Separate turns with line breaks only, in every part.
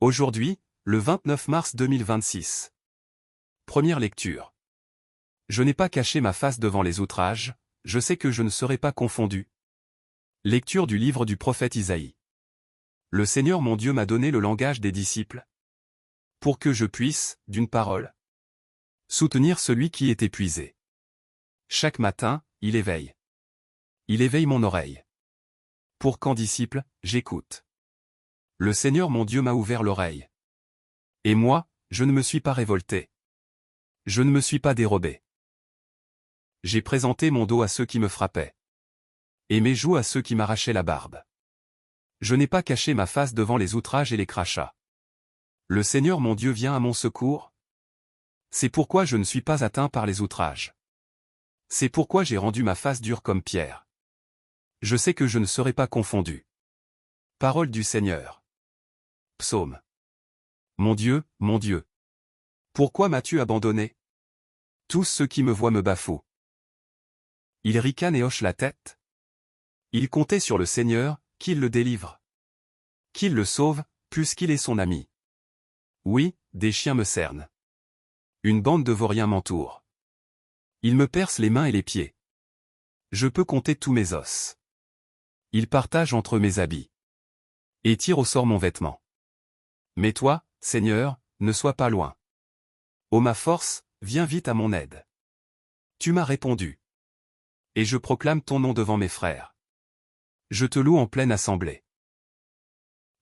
Aujourd'hui, le 29 mars 2026. Première lecture. Je n'ai pas caché ma face devant les outrages, je sais que je ne serai pas confondu. Lecture du livre du prophète Isaïe. Le Seigneur mon Dieu m'a donné le langage des disciples, pour que je puisse, d'une parole, soutenir celui qui est épuisé. Chaque matin, il éveille. Il éveille mon oreille. Pour qu'en disciple, j'écoute. Le Seigneur mon Dieu m'a ouvert l'oreille. Et moi, je ne me suis pas révolté. Je ne me suis pas dérobé. J'ai présenté mon dos à ceux qui me frappaient. Et mes joues à ceux qui m'arrachaient la barbe. Je n'ai pas caché ma face devant les outrages et les crachats. Le Seigneur mon Dieu vient à mon secours. C'est pourquoi je ne suis pas atteint par les outrages. C'est pourquoi j'ai rendu ma face dure comme pierre. Je sais que je ne serai pas confondu. Parole du Seigneur. Psaume. Mon Dieu, pourquoi m'as-tu abandonné? Tous ceux qui me voient me bafouent. Ils ricanent et hochent la tête. Ils comptaient sur le Seigneur, qu'il le délivre. Qu'il le sauve, puisqu'il est son ami. Oui, des chiens me cernent. Une bande de vauriens m'entoure. Ils me percent les mains et les pieds. Je peux compter tous mes os. Ils partagent entre mes habits. Et tirent au sort mon vêtement. Mais toi, Seigneur, ne sois pas loin. Ô ma force, viens vite à mon aide. Tu m'as répondu. Et je proclame ton nom devant mes frères. Je te loue en pleine assemblée.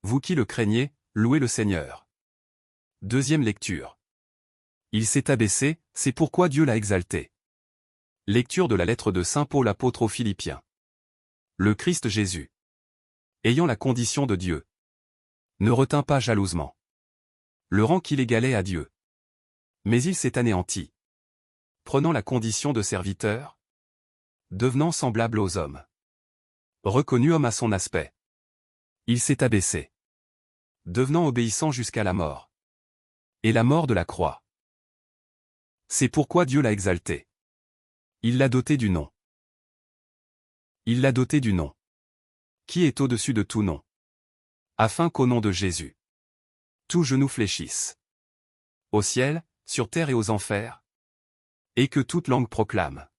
Vous qui le craignez, louez le Seigneur. Deuxième lecture. Il s'est abaissé, c'est pourquoi Dieu l'a exalté. Lecture de la lettre de saint Paul apôtre aux Philippiens. Le Christ Jésus, ayant la condition de Dieu, ne retint pas jalousement le rang qu'il égalait à Dieu. Mais il s'est anéanti, prenant la condition de serviteur, devenant semblable aux hommes. Reconnu homme à son aspect, il s'est abaissé, devenant obéissant jusqu'à la mort. Et la mort de la croix. C'est pourquoi Dieu l'a exalté. Il l'a doté du nom. Il l'a doté du nom qui est au-dessus de tout nom. Afin qu'au nom de Jésus, tout genou fléchisse. Au ciel, sur terre et aux enfers. Et que toute langue proclame.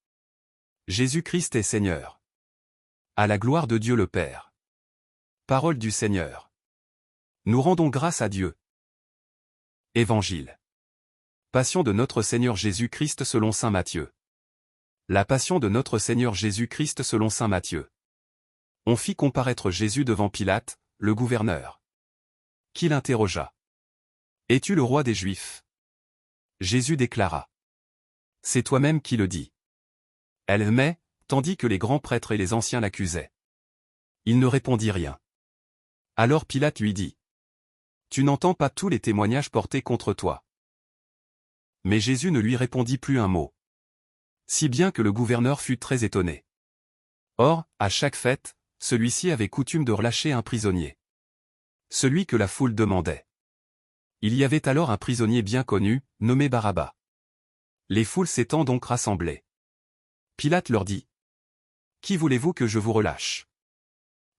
Jésus-Christ est Seigneur. À la gloire de Dieu le Père. Parole du Seigneur. Nous rendons grâce à Dieu. Évangile. Passion de notre Seigneur Jésus-Christ selon saint Matthieu. La passion de notre Seigneur Jésus-Christ selon saint Matthieu. On fit comparaître Jésus devant Pilate, le gouverneur. Qui l'interrogea. Es-tu le roi des Juifs? Jésus déclara. C'est toi-même qui le dis. Elle mais, tandis que les grands prêtres et les anciens l'accusaient. Il ne répondit rien. Alors Pilate lui dit. Tu n'entends pas tous les témoignages portés contre toi. Mais Jésus ne lui répondit plus un mot. Si bien que le gouverneur fut très étonné. Or, à chaque fête, celui-ci avait coutume de relâcher un prisonnier. Celui que la foule demandait. Il y avait alors un prisonnier bien connu, nommé Barabbas. Les foules s'étant donc rassemblées. Pilate leur dit. Qui voulez-vous que je vous relâche?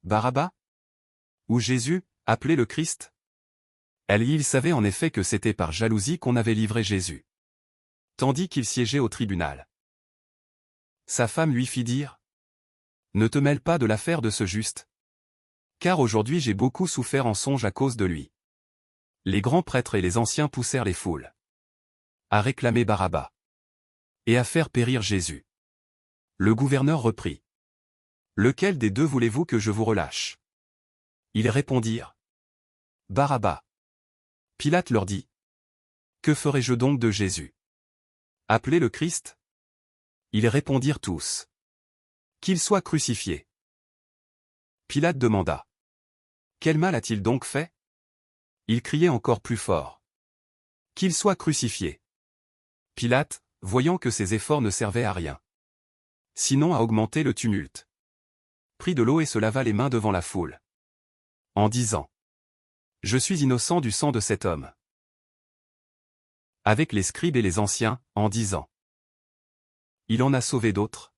Barabbas? Ou Jésus, appelé le Christ? Il savait en effet que c'était par jalousie qu'on avait livré Jésus. Tandis qu'il siégeait au tribunal. Sa femme lui fit dire. Ne te mêle pas de l'affaire de ce juste. Car aujourd'hui j'ai beaucoup souffert en songe à cause de lui. Les grands prêtres et les anciens poussèrent les foules à réclamer Barabbas et à faire périr Jésus. Le gouverneur reprit. Lequel des deux voulez-vous que je vous relâche? Ils répondirent. Barabbas. Pilate leur dit. Que ferai-je donc de Jésus? Appelez le Christ? Ils répondirent tous. Qu'il soit crucifié. Pilate demanda. Quel mal a-t-il donc fait? Il criait encore plus fort. Qu'il soit crucifié. Pilate, voyant que ses efforts ne servaient à rien, sinon à augmenter le tumulte, prit de l'eau et se lava les mains devant la foule, en disant. Je suis innocent du sang de cet homme. Avec les scribes et les anciens, en disant. Il en a sauvé d'autres.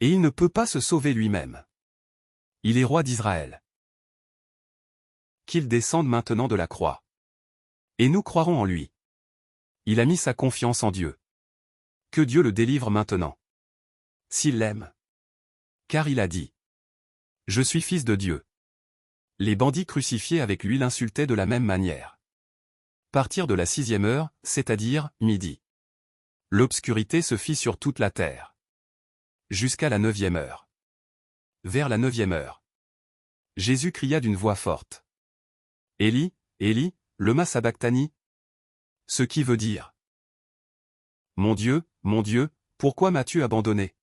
Et il ne peut pas se sauver lui-même. Il est roi d'Israël. qu'il descende maintenant de la croix. Et nous croirons en lui. Il a mis sa confiance en Dieu. Que Dieu le délivre maintenant. S'il l'aime. Car il a dit. Je suis fils de Dieu. Les bandits crucifiés avec lui l'insultaient de la même manière. Partir de la 6e heure, c'est-à-dire midi. L'obscurité se fit sur toute la terre. Jusqu'à la 9e heure. Vers la 9e heure. Jésus cria d'une voix forte. Élie, Élie, lema sabachthani. Ce qui veut dire. Mon Dieu, pourquoi m'as-tu abandonné?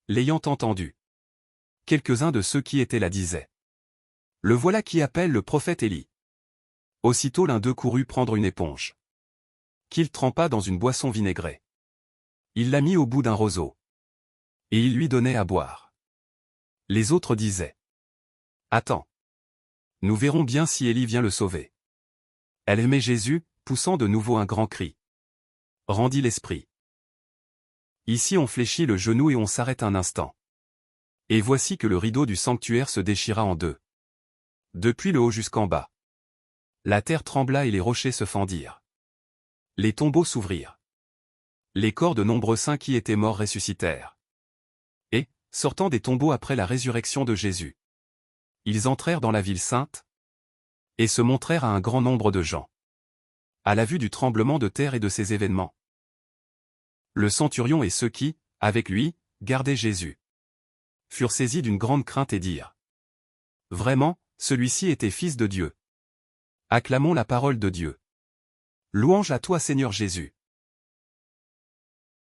L'ayant entendu. Quelques-uns de ceux qui étaient là disaient. Le voilà qui appelle le prophète Élie. Aussitôt l'un d'eux courut prendre une éponge. Qu'il trempa dans une boisson vinaigrée. Il la mit au bout d'un roseau. Et il lui donnait à boire. Les autres disaient. Attends. Nous verrons bien si Élie vient le sauver. Elle aimait Jésus, poussant de nouveau un grand cri. Rendit l'esprit. Ici on fléchit le genou et on s'arrête un instant. Et voici que le rideau du sanctuaire se déchira en deux. Depuis le haut jusqu'en bas. La terre trembla et les rochers se fendirent. Les tombeaux s'ouvrirent. Les corps de nombreux saints qui étaient morts ressuscitèrent. Et, sortant des tombeaux après la résurrection de Jésus, ils entrèrent dans la ville sainte et se montrèrent à un grand nombre de gens. À la vue du tremblement de terre et de ces événements, le centurion et ceux qui, avec lui, gardaient Jésus, furent saisis d'une grande crainte et dirent. Vraiment, celui-ci était fils de Dieu. Acclamons la parole de Dieu. Louange à toi Seigneur Jésus.